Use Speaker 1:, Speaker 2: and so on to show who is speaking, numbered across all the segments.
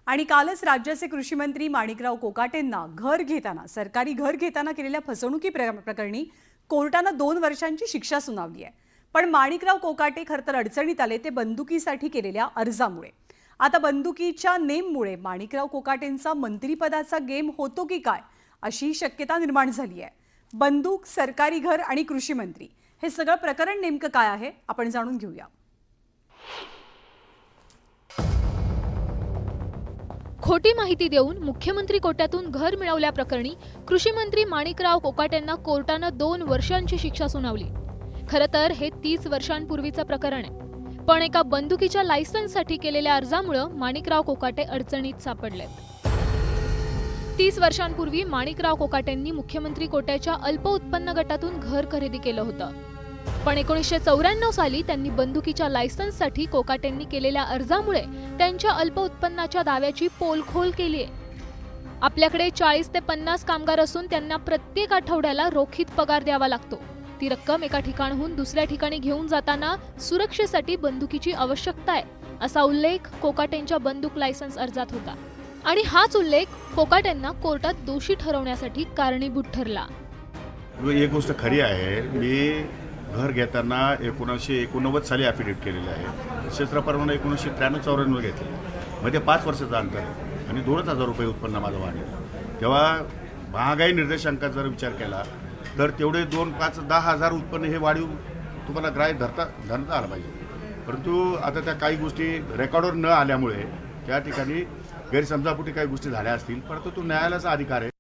Speaker 1: आणि कालच राज्याचे कृषी मंत्री माणिकराव कोकाटेंना सरकारी घर घेताना केलेल्या फसवणुकी प्रकरणी कोर्टानं 2 वर्षांची शिक्षा सुनावली आहे। पण माणिकराव कोकाटे खरं तर अडचणीत आले ते बंदुकीसाठी केलेल्या अर्जामुळे। आता बंदुकीच्या नेममुळे माणिकराव कोकाटेंचा मंत्रिपदाचा गेम होतो की काय अशी शक्यता निर्माण झाली आहे। बंदूक, सरकारी घर आणि कृषी मंत्री हे सगळं प्रकरण नेमकं काय आहे आपण जाणून घेऊया।
Speaker 2: खोटी माहिती देऊन मुख्यमंत्री कोट्यातून घर मिळवल्याप्रकरणी कृषी मंत्री माणिकराव कोकाटेंना कोर्टानं 2 वर्षांची शिक्षा सुनावली। खरं तर हे 30 वर्षांपूर्वीचं प्रकरण आहे, पण एका बंदुकीच्या लायसन्ससाठी केलेल्या अर्जामुळे माणिकराव कोकाटे अडचणीत सापडलेत। 30 वर्षांपूर्वी माणिकराव कोकाटेंनी मुख्यमंत्री कोट्याच्या अल्प उत्पन्न गटातून घर खरेदी केलं होतं, पण 1994 साली त्यांनी बंदुकीच्या लायसन्ससाठी कोकाटेंनी केलेल्या अर्जामुळे त्यांच्या अल्प उत्पन्नाच्या दाव्याची पोलखोल केली आहे। आपल्याकडे 40 ते 50 कामगार असून त्यांना प्रत्येक आठवड्याला रोखीत पगार द्यावा लागतो। ती रक्कम एका ठिकाणाहून दुसऱ्या ठिकाणी घेऊन जाताना सुरक्षेसाठी बंदुकीची आवश्यकता आहे असा उल्लेख कोकाटेंच्या बंदूक लायसन्स अर्जात होता आणि हाच उल्लेख कोकाटेंना कोर्टात दोषी ठरवण्यासाठी कारणीभूत ठरला।
Speaker 3: एक गोष्ट खरी आहे, मी घर घेताना 1989 साली ॲफिडेविट केलेलं आहे। क्षेत्रप्रमाणे 1993-94 घेतलं, मध्ये 5 वर्षाचा अंतर आहे आणि 2,000 रुपये उत्पन्न माझं वाढलं। तेव्हा महागाई निर्देशांकाचा जर विचार केला तर तेवढे 2, 5, 10,000 उत्पन्न हे वाढीव तुम्हाला ग्राह्य धरता आलं पाहिजे। परंतु आता त्या काही गोष्टी रेकॉर्डवर न आल्यामुळे त्या ठिकाणी गैरसमजापोटी काही गोष्टी झाल्या असतील, परंतु तो न्यायालयाचा अधिकार आहे।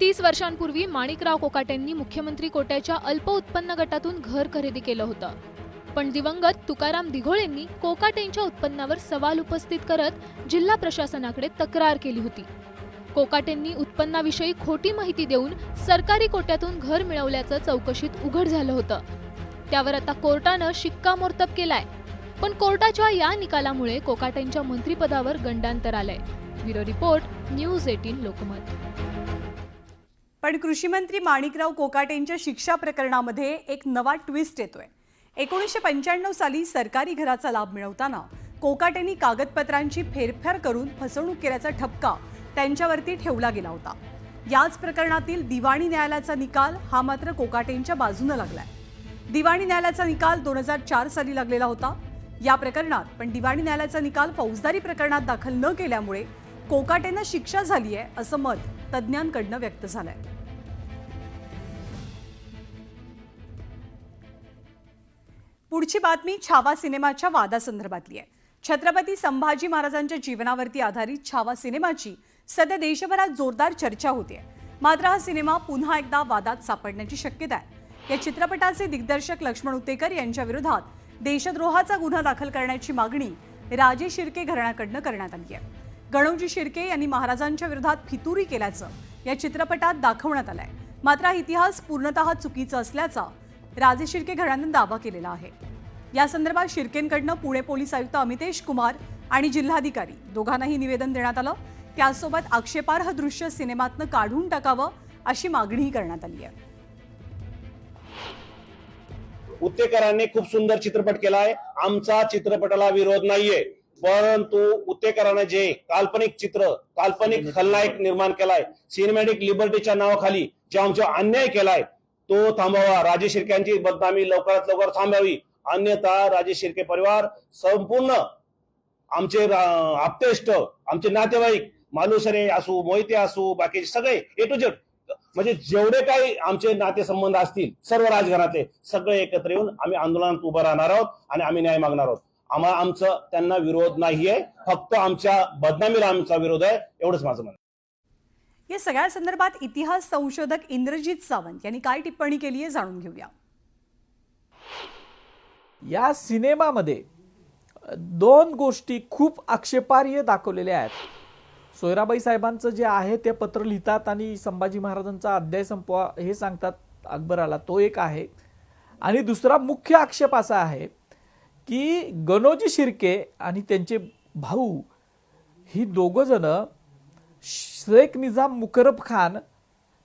Speaker 2: 30 वर्षांपूर्वी माणिकराव कोकाटेंनी मुख्यमंत्री कोट्याच्या अल्प उत्पन्न गटातून घर खरेदी केलं होतं, पण दिवंगत तुकाराम दिघोळेंनी कोकाटेंच्या उत्पन्नावर सवाल उपस्थित करत जिल्हा प्रशासनाकडे तक्रार केली होती। कोकाटेंनी उत्पन्नाविषयी खोटी माहिती देऊन सरकारी कोट्यातून घर मिळवल्याचं चौकशीत उघड झालं होतं। त्यावर आता कोर्टानं शिक्कामोर्तब केलाय, पण कोर्टाच्या या निकालामुळे कोकाटेंच्या मंत्रिपदावर गंडांतर आलंय। Bureau report, news 18 Lokmat.
Speaker 1: पण कृषी मंत्री माणिकराव कोकाटेंच्या शिक्षा प्रकरणामध्ये एक नवा ट्विस्ट येतोय। 1995 साली सरकारी घराचा लाभ मिळवताना कोकाटेंनी कागदपत्रांची फेरफार करून फसवणूक केल्याचा ठपका त्यांच्यावरती ठेवला गेला होता। याच प्रकरणातील दिवाणी न्यायालयाचा निकाल हा मात्र कोकाटेंच्या बाजूने लागलाय। दिवाणी न्यायालयाचा निकाल 2004 साली लागलेला होता या प्रकरणात, पण दिवाणी न्यायालयाचा निकाल फौजदारी प्रकरणात दाखल न केल्यामुळे कोकाटेंना शिक्षा झाली आहे असं मत तज्ज्ञांकडून व्यक्त झालंय। पुढची बातमी छावा सिनेमाच्या वादासंदर्भातली आहे। छत्रपती संभाजी महाराजांच्या जीवनावरती आधारित छावा सिनेमाची सध्या देशभरात जोरदार चर्चा होते। मात्र हा सिनेमा पुन्हा एकदा वादात सापडण्याची शक्यता आहे। या चित्रपटाचे दिग्दर्शक लक्ष्मण उत्तेकर यांच्या विरोधात देशद्रोहाचा गुन्हा दाखल करण्याची मागणी राजे शिर्के घराण्याकडून करण्यात आली आहे। गणोजी शिर्के यांनी महाराजांच्या विरोधात फितुरी केल्याचं या चित्रपटात दाखवण्यात आलंय। मात्र हा इतिहास पूर्णतः चुकीचा असल्याचा राजे शिर्के घराण्याने दावा केलेला आहे। या संदर्भात शिर्केंकडून पुणे पोलीस आयुक्त अमितेश कुमार आणि जिल्हाधिकारी दोघांनाही निवेदन देण्यात आलं। त्यासोबत आक्षेपार्ह दृश्य सिनेमातनं काढून टाकावं अशी मागणीही करण्यात आली आहे।
Speaker 4: उत्तेकरांनी खूप सुंदर चित्रपट केलाय, आमचा चित्रपटाला विरोध नाहीये, परंतु उत्तेकरांना जे काल्पनिक खलनायक निर्माण केलाय, सिनेमॅटिक लिबर्टीच्या नावाखाली जे आमचा अन्याय केलाय तो थांबवा। राजे शिर्क्यांची बदनामी लवकरात लवकर थांबावी, अन्यथा राजे शिर्के परिवार संपूर्ण आमचे आप्तेष्ट, आमचे नातेवाईक, मालुसरे असू, मोहिते असू, बाकी सगळे A to Z म्हणजे जेवढे काही आमचे नातेसंबंध असतील सर्व राजघरातले सगळे एकत्र येऊन आम्ही आंदोलनात उभं राहणार आहोत आणि आम्ही न्याय मागणार आहोत। आमचा त्यांना विरोध नाहीये, फक्त आमच्या बदनामीला आमचा विरोध आहे, एवढंच माझं म्हणणं।
Speaker 1: या सगळ्या संदर्भात इतिहास संशोधक इंद्रजित सावंत यांनी काय टिप्पणी केली आहे जाणून घेऊया।
Speaker 5: या सिनेमामध्ये 2 गोष्टी खूप आक्षेपार्ह दाखवलेल्या आहेत। सोयराबाई साहेबांचं जे आहे ते पत्र लिहितात आणि संभाजी महाराजांचा अध्याय संपवा हे सांगतात अकबराला, तो एक आहे। आणि दुसरा मुख्य आक्षेप असा आहे की गणोजी शिर्के आणि त्यांचे भाऊ ही दोघं जण शेख निजाम मुकरब खान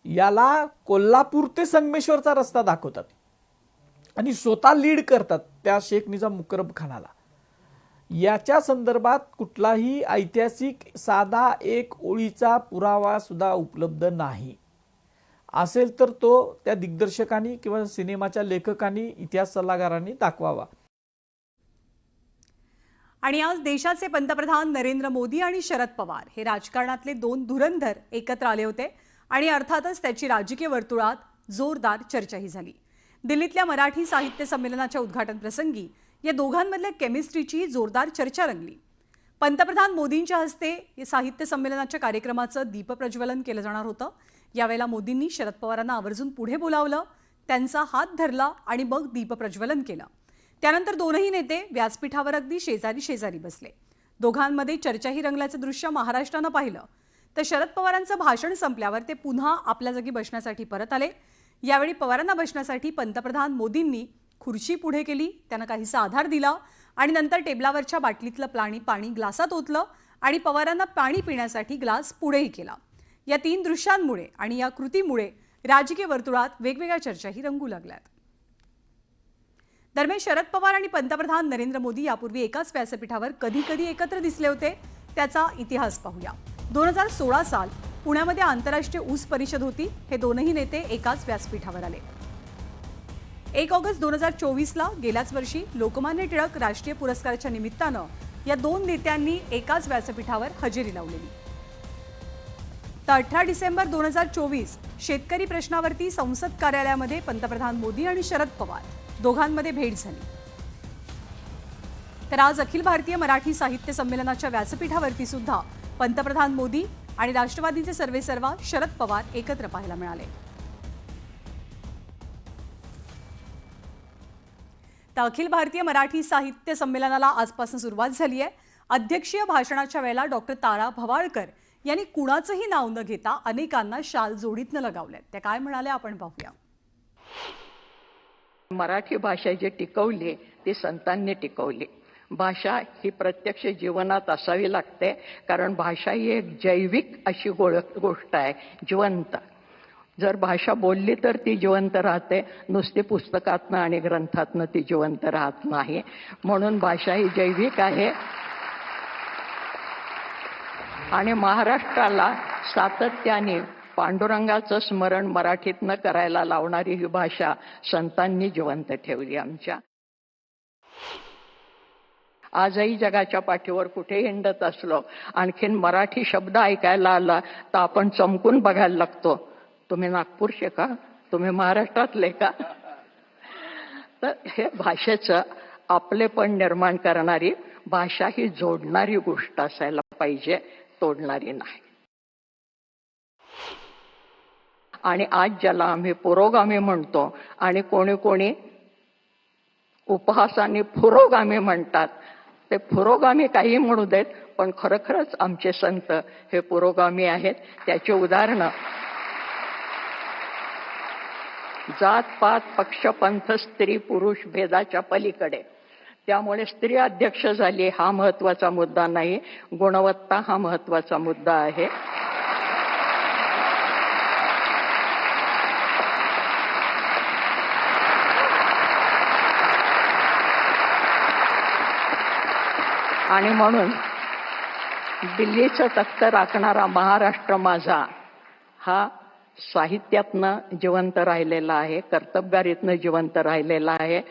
Speaker 5: याला कोल्हापूर ते संगमेश्वरचा रस्ता दाखवतात आणि स्वतः लीड करतात त्या शेख निजाम मुकरब खानाला। याच्या संदर्भात कुठलाही ऐतिहासिक साधा एक ओळीचा पुरावा सुद्धा उपलब्ध नाही. असेल तर तो त्या दिग्दर्शकांनी किंवा सिनेमाच्या लेखकांनी, इतिहास सल्लागारांनी दाखवावा.
Speaker 1: आणि आज देशाचे पंतप्रधान नरेंद्र मोदी आणि शरद पवार हे राजकारणातले दोन धुरंधर एकत्र आले होते आणि अर्थातच त्याची राजकीय वर्तुळात जोरदार चर्चाही झाली. दिल्लीतल्या मराठी साहित्य संमेलनाच्या उद्घाटन प्रसंगी या दोघांमधल्या केमिस्ट्रीची जोरदार चर्चा रंगली. पंतप्रधान मोदींच्या हस्ते या साहित्य संमेलनाच्या कार्यक्रमाचं दीपप्रज्वलन केलं जाणार होतं. यावेळेला मोदींनी शरद पवारांना आवर्जून पुढे बोलावलं, त्यांचा हात धरला आणि मग दीपप्रज्वलन केलं. त्यानंतर दोनही नेते व्यासपीठावर अगदी शेजारी शेजारी बसले. दोघांमध्ये चर्चाही रंगल्याचं दृश्य महाराष्ट्रानं पाहिलं. तर शरद पवारांचं भाषण संपल्यावर ते पुन्हा आपल्या जागी बसण्यासाठी परत आले. यावेळी पवारांना बसण्यासाठी पंतप्रधान मोदींनी खुर्ची पुढे केली, त्यांना काहीसा आधार दिला आणि नंतर टेबलावरच्या बाटलीतलं पाणी ग्लासात ओतलं आणि पवारांना पाणी पिण्यासाठी ग्लास पुढेही केला. या तीन दृश्यांमुळे आणि या कृतीमुळे राजकीय वर्तुळात वेगवेगळ्या चर्चाही रंगू लागल्यात. दरम्यान शरद पवार आणि पंतप्रधान नरेंद्र मोदी यापूर्वी एकाच व्यासपीठावर कधी कधी एकत्र दिसले होते. त्याचा इतिहास पाहूया. 2016 साल पुण्यामध्ये आंतरराष्ट्रीय ऊस परिषद होती. हे दोनही नेते एकाच व्यासपीठावर आले. 1 ऑगस्ट 2024ला गेल्याच वर्षी लोकमान्य टिळक राष्ट्रीय पुरस्काराच्या निमित्तानं या दोन नेत्यांनी एकाच व्यासपीठावर हजेरी लावलेली. तर 18 डिसेंबर 2024 शेतकरी प्रश्नावरती संसद कार्यालयामध्ये पंतप्रधान मोदी आणि शरद पवार दोघांमध्ये भेट झाली. तर आज अखिल भारतीय मराठी साहित्य संमेलनाच्या व्यासपीठावरती सुद्धा पंतप्रधान मोदी आणि राष्ट्रवादीचे सर्वेसर्वा शरद पवार एकत्र पाहायला मिळाले. तर अखिल भारतीय मराठी साहित्य संमेलनाला आजपासून सुरुवात झाली आहे. अध्यक्षीय भाषणाच्या वेळेला डॉक्टर तारा भवाळकर यांनी कुणाचंही नाव न घेता अनेकांना शाल जोडीतनं लगावले. त्या काय म्हणाल्या आपण पाहूया.
Speaker 6: मराठी भाषा जी टिकवली ती संतांनी टिकवली. भाषा ही प्रत्यक्ष जीवनात असावी लागते, कारण भाषा ही एक जैविक अशी गोष्ट आहे, जिवंत. जर भाषा बोलली तर ती जिवंत राहते, नुसती पुस्तकातनं आणि ग्रंथातनं ती जिवंत राहत नाही. म्हणून भाषा ही जैविक आहे आणि महाराष्ट्राला सातत्याने पांडुरंगाचं स्मरण मराठीतनं करायला लावणारी ही भाषा संतांनी जिवंत ठेवली आमच्या. आजही जगाच्या पाठीवर कुठे हिंडत असलो, आणखीन मराठी शब्द ऐकायला आला तर आपण चमकून बघायला लागतो. तुम्ही नागपूरचे का? तुम्ही महाराष्ट्रातले का? तर हे भाषेचं आपलेपण निर्माण करणारी, भाषा ही जोडणारी गोष्ट असायला पाहिजे, तोडणारी नाही. आणि आज ज्याला आम्ही पुरोगामी म्हणतो आणि कोणी कोणी उपहासाने पुरोगामी म्हणतात, ते पुरोगामी काही म्हणू देत, पण खरोखरच आमचे संत हे पुरोगामी आहेत. त्याची उदाहरणं जात पात पक्ष पंथ स्त्री पुरुष भेदाच्या पलीकडे. त्यामुळे स्त्री अध्यक्ष झाली हा महत्वाचा मुद्दा नाही, गुणवत्ता हा महत्वाचा मुद्दा आहे. आणि म्हणून दिल्लीचं तख्त राखणारा महाराष्ट्र माझा हा साहित्यातनं जिवंत राहिलेला आहे, कर्तबगारीतनं जिवंत राहिलेला आहे.